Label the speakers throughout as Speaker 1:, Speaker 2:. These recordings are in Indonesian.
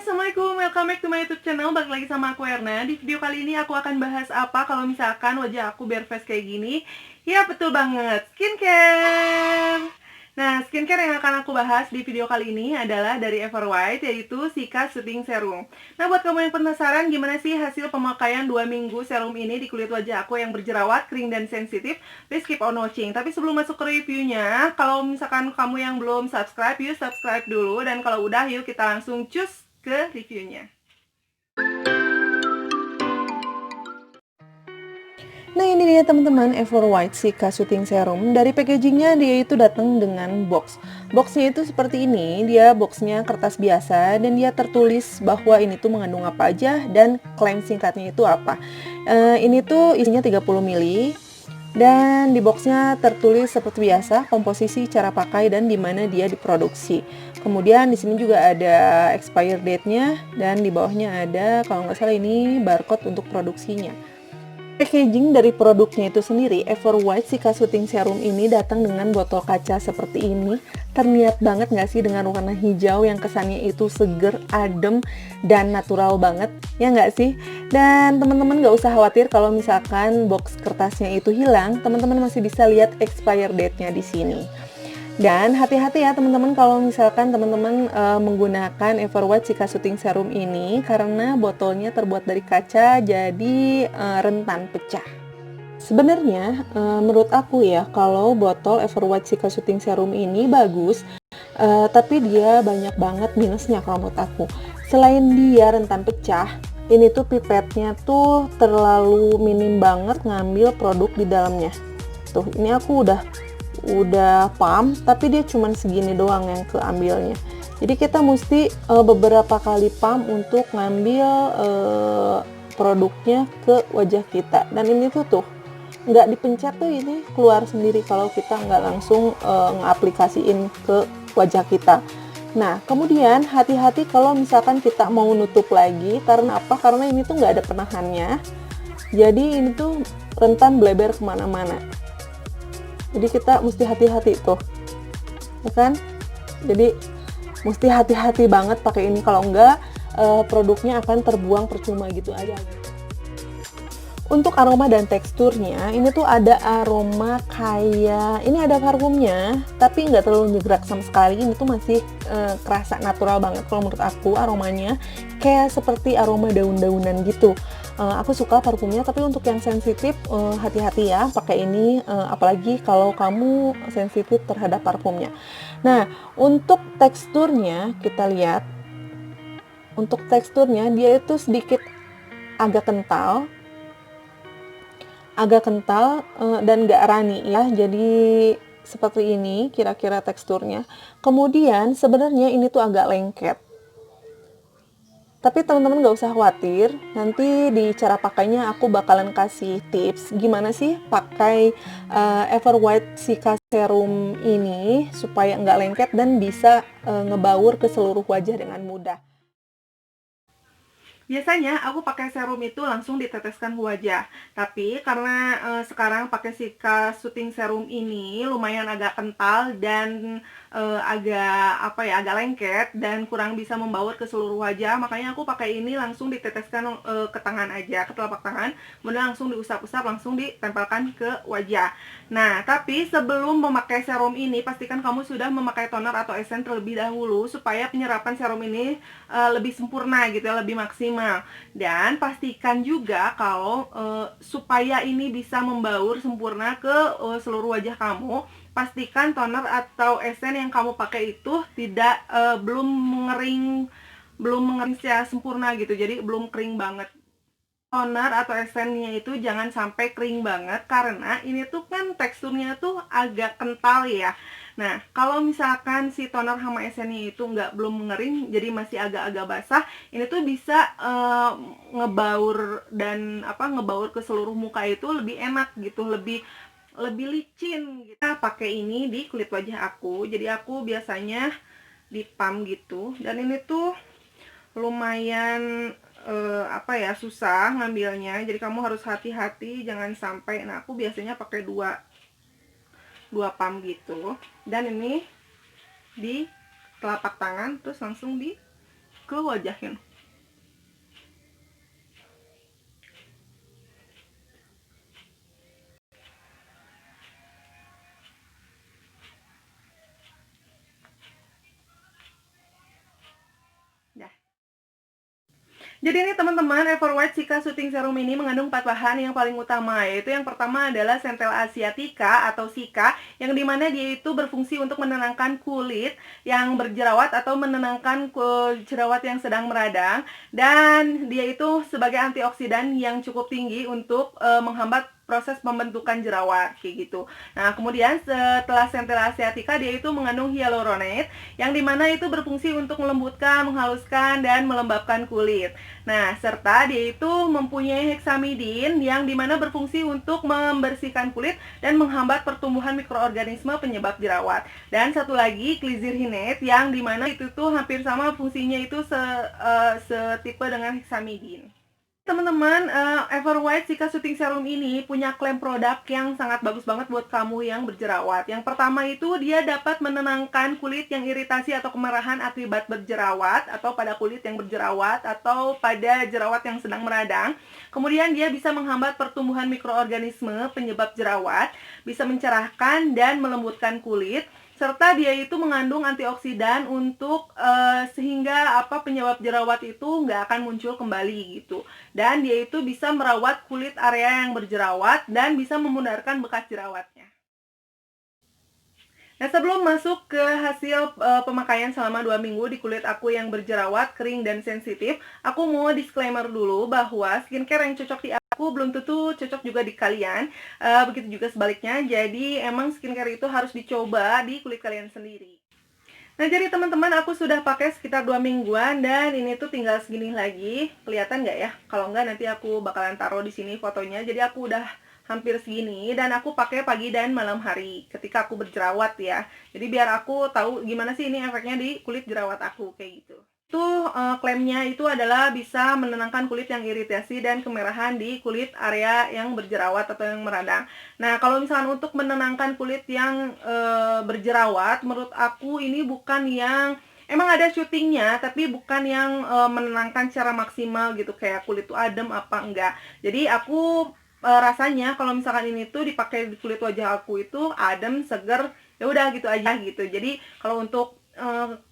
Speaker 1: Assalamualaikum, welcome back to my YouTube channel. Balik lagi sama aku Erna. Di video kali ini aku akan bahas apa kalau misalkan wajah aku bare face kayak gini. Ya betul banget, skincare. Nah, skincare yang akan aku bahas di video kali ini adalah dari Everwhite, yaitu Cica Soothing Serum. Nah, buat kamu yang penasaran gimana sih hasil pemakaian 2 minggu serum ini di kulit wajah aku yang berjerawat, kering, dan sensitif, please keep on watching. Tapi sebelum masuk ke reviewnya, kalau misalkan kamu yang belum subscribe, yuk subscribe dulu. Dan kalau udah, yuk kita langsung cus ke reviewnya.
Speaker 2: Nah, ini dia teman-teman, Everwhite Cica Soothing Serum. Dari packagingnya dia itu datang dengan box. Boxnya itu seperti ini, dia boxnya kertas biasa dan dia tertulis bahwa ini tuh mengandung apa aja dan klaim singkatnya itu apa. Ini tuh isinya 30 ml dan di boxnya tertulis seperti biasa komposisi, cara pakai, dan di mana dia diproduksi. Kemudian di sini juga ada expire date-nya dan di bawahnya ada, kalau nggak salah ini barcode untuk produksinya. Packaging dari produknya itu sendiri, Everwhite Cica Soothing Serum ini datang dengan botol kaca seperti ini. Terlihat banget nggak sih dengan warna hijau yang kesannya itu seger, adem, dan natural banget, ya nggak sih? Dan teman-teman nggak usah khawatir kalau misalkan box kertasnya itu hilang, teman-teman masih bisa lihat expire date-nya di sini. Dan hati-hati ya teman-teman kalau misalkan teman-teman menggunakan Everwhite Cica Soothing Serum ini, karena botolnya terbuat dari kaca, jadi rentan pecah. Sebenarnya menurut aku ya, kalau botol Everwhite Cica Soothing Serum ini bagus, tapi dia banyak banget minusnya kalau menurut aku. Selain dia rentan pecah, ini tuh pipetnya tuh terlalu minim banget ngambil produk di dalamnya. Tuh, ini aku udah pump, tapi dia cuman segini doang yang keambilnya. Jadi kita mesti beberapa kali pump untuk ngambil produknya ke wajah kita. Dan ini tuh nggak dipencet tuh, ini keluar sendiri kalau kita nggak langsung ngaplikasiin ke wajah kita. Nah, kemudian hati-hati kalau misalkan kita mau nutup lagi. Karena apa? Karena ini tuh nggak ada penahannya. Jadi ini tuh rentan bleber kemana-mana. Jadi kita mesti hati-hati tuh, ya kan? Jadi mesti hati-hati banget pakai ini, kalau enggak produknya akan terbuang percuma gitu aja. Untuk aroma dan teksturnya, ini tuh ada aroma kayak, ini ada parfumnya, tapi nggak terlalu nyegrak sama sekali. Ini tuh masih kerasa natural banget kalau menurut aku aromanya, kayak seperti aroma daun-daunan gitu. Aku suka parfumnya, tapi untuk yang sensitif hati-hati ya pakai ini, apalagi kalau kamu sensitif terhadap parfumnya. Nah, untuk teksturnya kita lihat. Untuk teksturnya dia itu sedikit agak kental dan gak runny ya. Jadi seperti ini kira-kira teksturnya. Kemudian sebenarnya ini tuh agak lengket. Tapi teman-teman gak usah khawatir, nanti di cara pakainya aku bakalan kasih tips gimana sih pakai Everwhite Cica Serum ini supaya nggak lengket dan bisa ngebaur ke seluruh wajah dengan mudah.
Speaker 1: Biasanya aku pakai serum itu langsung diteteskan ke wajah. Tapi karena sekarang pakai Cica Soothing Serum ini lumayan agak kental dan agak lengket dan kurang bisa membaur ke seluruh wajah, makanya aku pakai ini langsung diteteskan ke tangan aja, ke telapak tangan, kemudian langsung diusap-usap, langsung ditempelkan ke wajah. Nah, tapi sebelum memakai serum ini, pastikan kamu sudah memakai toner atau essence terlebih dahulu supaya penyerapan serum ini lebih sempurna gitu ya, lebih maksimal. Dan pastikan juga kalau supaya ini bisa membaur sempurna ke seluruh wajah kamu, pastikan toner atau essence yang kamu pakai itu tidak belum mengering secara sempurna gitu. Jadi belum kering banget. Toner atau essence-nya itu jangan sampai kering banget, karena ini tuh kan teksturnya tuh agak kental ya. Nah, kalau misalkan si toner sama essence-nya itu belum mengering, jadi masih agak-agak basah, ini tuh bisa ngebaur ngebaur ke seluruh muka itu lebih enak gitu, lebih licin. Kita pakai ini di kulit wajah aku, jadi aku biasanya di pump gitu, dan ini tuh lumayan susah ngambilnya, jadi kamu harus hati-hati jangan sampai. Nah, aku biasanya pakai dua pump gitu, dan ini di telapak tangan terus langsung di ke ke wajahin. Jadi ini teman-teman, Everwhite Cica Soothing Serum ini mengandung 4 bahan yang paling utama, yaitu yang pertama adalah Centella asiatica atau Cica, yang dimana dia itu berfungsi untuk menenangkan kulit yang berjerawat atau menenangkan jerawat yang sedang meradang, dan dia itu sebagai antioksidan yang cukup tinggi untuk menghambat proses pembentukan jerawat kayak gitu. Nah, kemudian setelah Centella asiatica, dia itu mengandung hyaluronate yang dimana itu berfungsi untuk melembutkan, menghaluskan, dan melembabkan kulit. Nah, serta dia itu mempunyai heksamidin yang dimana berfungsi untuk membersihkan kulit dan menghambat pertumbuhan mikroorganisme penyebab jerawat. Dan satu lagi, glycerinate yang dimana itu tuh hampir sama fungsinya, itu setipe dengan heksamidin. Teman-teman, Everwhite Cica Soothing Serum ini punya klaim produk yang sangat bagus banget buat kamu yang berjerawat. Yang pertama itu dia dapat menenangkan kulit yang iritasi atau kemerahan akibat berjerawat, atau pada kulit yang berjerawat, atau pada jerawat yang sedang meradang. Kemudian dia bisa menghambat pertumbuhan mikroorganisme penyebab jerawat, bisa mencerahkan dan melembutkan kulit, serta dia itu mengandung antioksidan untuk sehingga penyebab jerawat itu nggak akan muncul kembali gitu. Dan dia itu bisa merawat kulit area yang berjerawat dan bisa memudarkan bekas jerawatnya. Nah, sebelum masuk ke hasil pemakaian selama 2 minggu di kulit aku yang berjerawat, kering, dan sensitif, aku mau disclaimer dulu bahwa skincare yang cocok di aku belum tentu cocok juga di kalian, begitu juga sebaliknya. Jadi emang skincare itu harus dicoba di kulit kalian sendiri. Nah, jadi teman-teman, aku sudah pakai sekitar 2 mingguan dan ini tuh tinggal segini lagi. Kelihatan nggak ya? Kalau nggak nanti aku bakalan taruh di sini fotonya. Jadi aku udah hampir segini dan aku pakai pagi dan malam hari ketika aku berjerawat ya. Jadi biar aku tahu gimana sih ini efeknya di kulit jerawat aku kayak gitu. Itu klaimnya itu adalah bisa menenangkan kulit yang iritasi dan kemerahan di kulit area yang berjerawat atau yang meradang. Nah, kalau misalkan untuk menenangkan kulit yang berjerawat, menurut aku ini bukan yang emang ada syutingnya, tapi bukan yang menenangkan secara maksimal gitu, kayak kulit tuh adem apa enggak. Jadi aku rasanya kalau misalkan ini tuh dipakai di kulit wajah aku itu adem, seger, ya udah gitu aja gitu. Jadi kalau untuk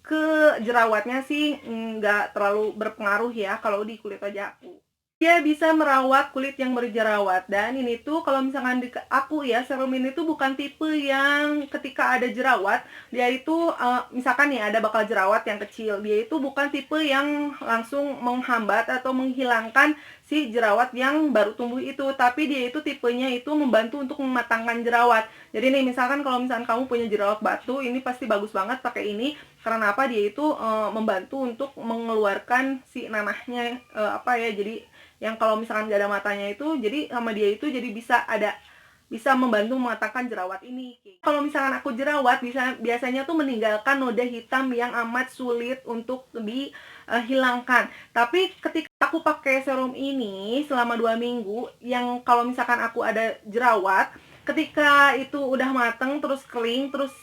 Speaker 1: ke jerawatnya sih nggak terlalu berpengaruh ya kalau di kulit wajah aku. Dia bisa merawat kulit yang berjerawat, dan ini tuh kalau misalkan di aku ya, serum ini tuh bukan tipe yang ketika ada jerawat dia itu misalkan nih ada bakal jerawat yang kecil, dia itu bukan tipe yang langsung menghambat atau menghilangkan si jerawat yang baru tumbuh itu, tapi dia itu tipenya itu membantu untuk mematangkan jerawat. Jadi nih misalkan kalau misalkan kamu punya jerawat batu, ini pasti bagus banget pakai ini. Karena apa? Dia itu membantu untuk mengeluarkan si nanahnya, jadi yang kalau misalkan gak ada matanya itu, jadi sama dia itu jadi bisa membantu mematangkan jerawat ini. Kalau misalkan aku jerawat, biasanya tuh meninggalkan noda hitam yang amat sulit untuk dihilangkan. Tapi ketika aku pakai serum ini selama 2 minggu, yang kalau misalkan aku ada jerawat, ketika itu udah mateng, terus kering, terus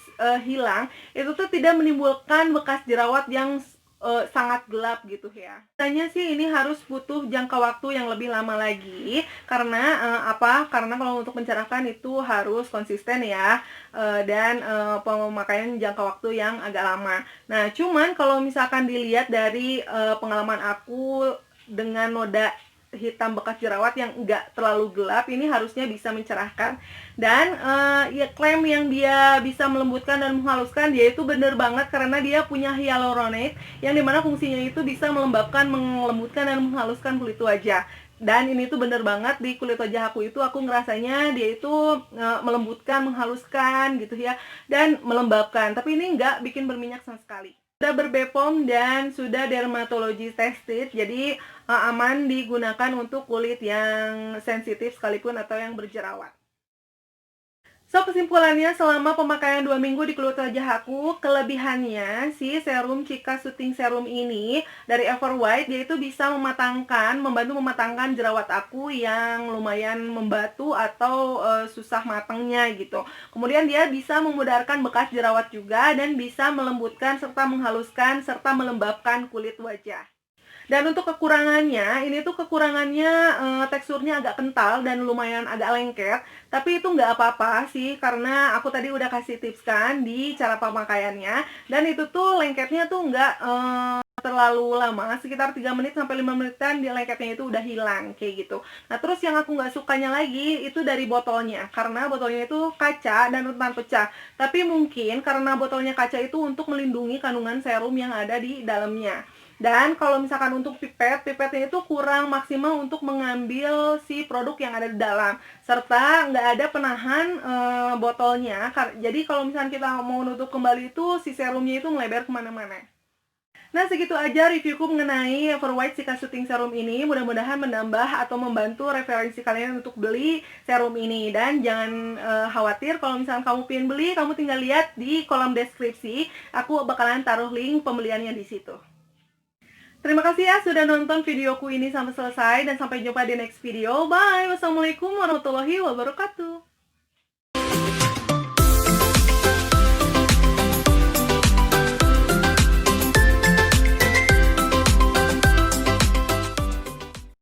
Speaker 1: hilang, itu tuh tidak menimbulkan bekas jerawat yang sangat gelap gitu ya. Biasanya sih ini harus butuh jangka waktu yang lebih lama lagi, karena karena kalau untuk mencerahkan itu harus konsisten ya, dan pemakaian jangka waktu yang agak lama. Nah, cuman kalau misalkan dilihat dari pengalaman aku dengan noda hitam bekas jerawat yang enggak terlalu gelap, ini harusnya bisa mencerahkan. Dan ya klaim yang dia bisa melembutkan dan menghaluskan, dia itu bener banget karena dia punya hyaluronate yang dimana fungsinya itu bisa melembabkan, melembutkan, dan menghaluskan kulit wajah. Dan ini tuh bener banget di kulit wajah aku itu, aku ngerasanya dia itu melembutkan, menghaluskan gitu ya, dan melembabkan. Tapi ini enggak bikin berminyak sama sekali. Sudah berbepom dan sudah dermatologi tested, jadi aman digunakan untuk kulit yang sensitif sekalipun atau yang berjerawat. So, kesimpulannya selama pemakaian 2 minggu di kulit wajah aku, kelebihannya si serum Cika Soothing Serum ini dari Ever White, dia itu bisa membantu mematangkan jerawat aku yang lumayan membatu atau susah matangnya gitu. Kemudian dia bisa memudarkan bekas jerawat juga dan bisa melembutkan serta menghaluskan serta melembabkan kulit wajah. Dan untuk kekurangannya, ini tuh kekurangannya teksturnya agak kental dan lumayan agak lengket. Tapi itu nggak apa-apa sih, karena aku tadi udah kasih tips kan di cara pemakaiannya. Dan itu tuh lengketnya tuh nggak terlalu lama, sekitar 3 menit sampai 5 menitan di lengketnya itu udah hilang kayak gitu. Nah, terus yang aku nggak sukanya lagi itu dari botolnya, karena botolnya itu kaca dan rentan pecah. Tapi mungkin karena botolnya kaca itu untuk melindungi kandungan serum yang ada di dalamnya. Dan kalau misalkan untuk pipetnya itu kurang maksimal untuk mengambil si produk yang ada di dalam, serta nggak ada penahan botolnya. Jadi kalau misalkan kita mau nutup kembali itu si serumnya itu melebar kemana-mana. Nah, segitu aja reviewku mengenai Ever White Cica Soothing Serum ini. Mudah-mudahan menambah atau membantu referensi kalian untuk beli serum ini. Dan jangan khawatir kalau misalkan kamu pengen beli, kamu tinggal lihat di kolom deskripsi. Aku bakalan taruh link pembeliannya di situ. Terima kasih ya sudah nonton videoku ini sampai selesai, dan sampai jumpa di next video. Bye. Wassalamualaikum warahmatullahi wabarakatuh.